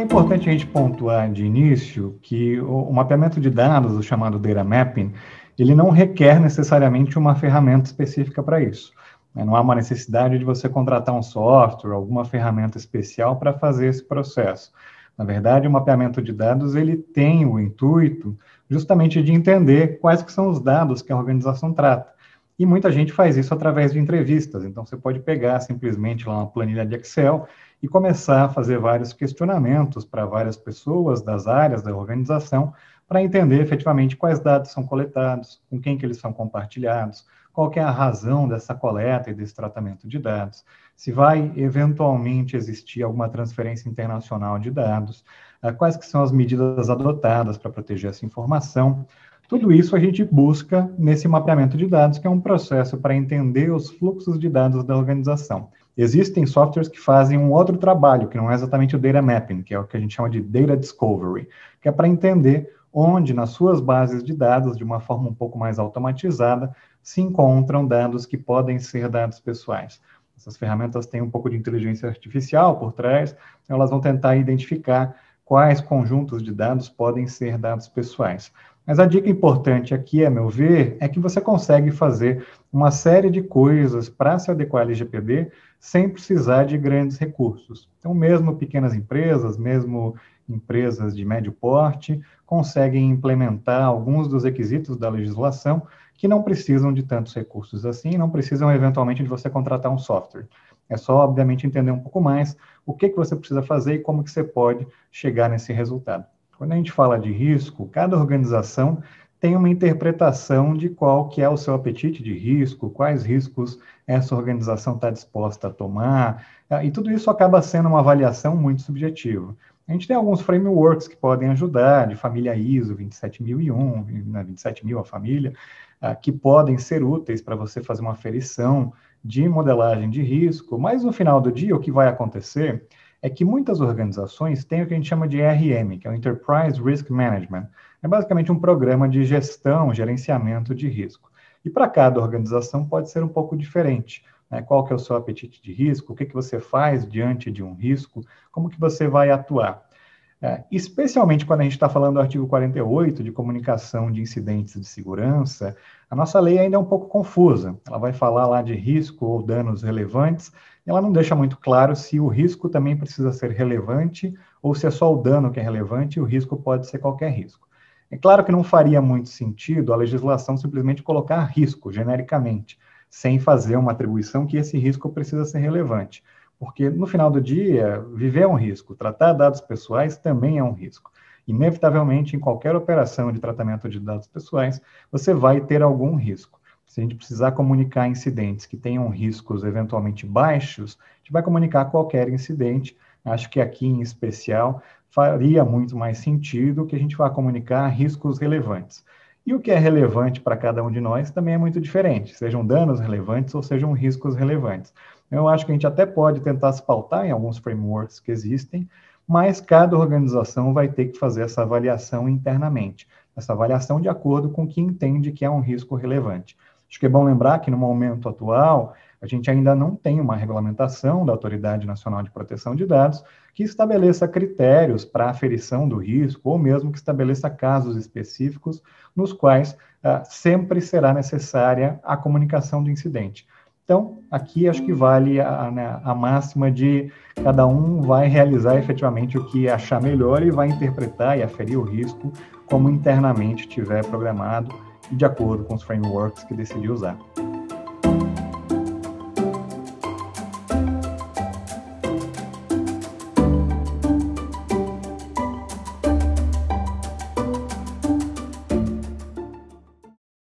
é importante a gente pontuar de início que o mapeamento de dados, o chamado data mapping, ele não requer necessariamente uma ferramenta específica para isso. Não há uma necessidade de você contratar um software, alguma ferramenta especial para fazer esse processo. Na verdade, o mapeamento de dados, ele tem o intuito justamente de entender quais que são os dados que a organização trata. E muita gente faz isso através de entrevistas. Então, você pode pegar simplesmente lá uma planilha de Excel e começar a fazer vários questionamentos para várias pessoas das áreas da organização para entender efetivamente quais dados são coletados, com quem que eles são compartilhados, qual que é a razão dessa coleta e desse tratamento de dados, se vai eventualmente existir alguma transferência internacional de dados, quais que são as medidas adotadas para proteger essa informação. Tudo isso a gente busca nesse mapeamento de dados, que é um processo para entender os fluxos de dados da organização. Existem softwares que fazem um outro trabalho, que não é exatamente o data mapping, que é o que a gente chama de data discovery, que é para entender onde, nas suas bases de dados, de uma forma um pouco mais automatizada, se encontram dados que podem ser dados pessoais. Essas ferramentas têm um pouco de inteligência artificial por trás, elas vão tentar identificar quais conjuntos de dados podem ser dados pessoais. Mas a dica importante aqui, a meu ver, é que você consegue fazer uma série de coisas para se adequar à LGPD sem precisar de grandes recursos. Então, mesmo pequenas empresas, mesmo empresas de médio porte, conseguem implementar alguns dos requisitos da legislação que não precisam de tantos recursos assim, não precisam, eventualmente, de você contratar um software. É só, obviamente, entender um pouco mais o que você precisa fazer e como que você pode chegar nesse resultado. Quando a gente fala de risco, cada organização tem uma interpretação de qual que é o seu apetite de risco, quais riscos essa organização está disposta a tomar, e tudo isso acaba sendo uma avaliação muito subjetiva. A gente tem alguns frameworks que podem ajudar, de família ISO 27001, 27000 a família, que podem ser úteis para você fazer uma aferição de modelagem de risco, mas no final do dia o que vai acontecer é que muitas organizações têm o que a gente chama de RM, que é o Enterprise Risk Management. É basicamente um programa de gestão, gerenciamento de risco. E para cada organização pode ser um pouco diferente. Né? Qual que é o seu apetite de risco? O que você faz diante de um risco? Como que você vai atuar? Especialmente quando a gente está falando do artigo 48, de comunicação de incidentes de segurança, a nossa lei ainda é um pouco confusa. Ela vai falar lá de risco ou danos relevantes, e ela não deixa muito claro se o risco também precisa ser relevante ou se é só o dano que é relevante e o risco pode ser qualquer risco. É claro que não faria muito sentido a legislação simplesmente colocar risco genericamente, sem fazer uma atribuição que esse risco precisa ser relevante. Porque, no final do dia, viver é um risco, tratar dados pessoais também é um risco. Inevitavelmente, em qualquer operação de tratamento de dados pessoais, você vai ter algum risco. Se a gente precisar comunicar incidentes que tenham riscos eventualmente baixos, a gente vai comunicar qualquer incidente. Acho que aqui, em especial, faria muito mais sentido que a gente vá comunicar riscos relevantes. E o que é relevante para cada um de nós também é muito diferente, sejam danos relevantes ou sejam riscos relevantes. Eu acho que a gente até pode tentar se pautar em alguns frameworks que existem, mas cada organização vai ter que fazer essa avaliação internamente, essa avaliação de acordo com o que entende que é um risco relevante. Acho que é bom lembrar que no momento atual, a gente ainda não tem uma regulamentação da Autoridade Nacional de Proteção de Dados que estabeleça critérios para a aferição do risco, ou mesmo que estabeleça casos específicos nos quais sempre será necessária a comunicação do incidente. Então, aqui acho que vale a máxima de cada um vai realizar efetivamente o que achar melhor e vai interpretar e aferir o risco como internamente tiver programado e de acordo com os frameworks que decidir usar.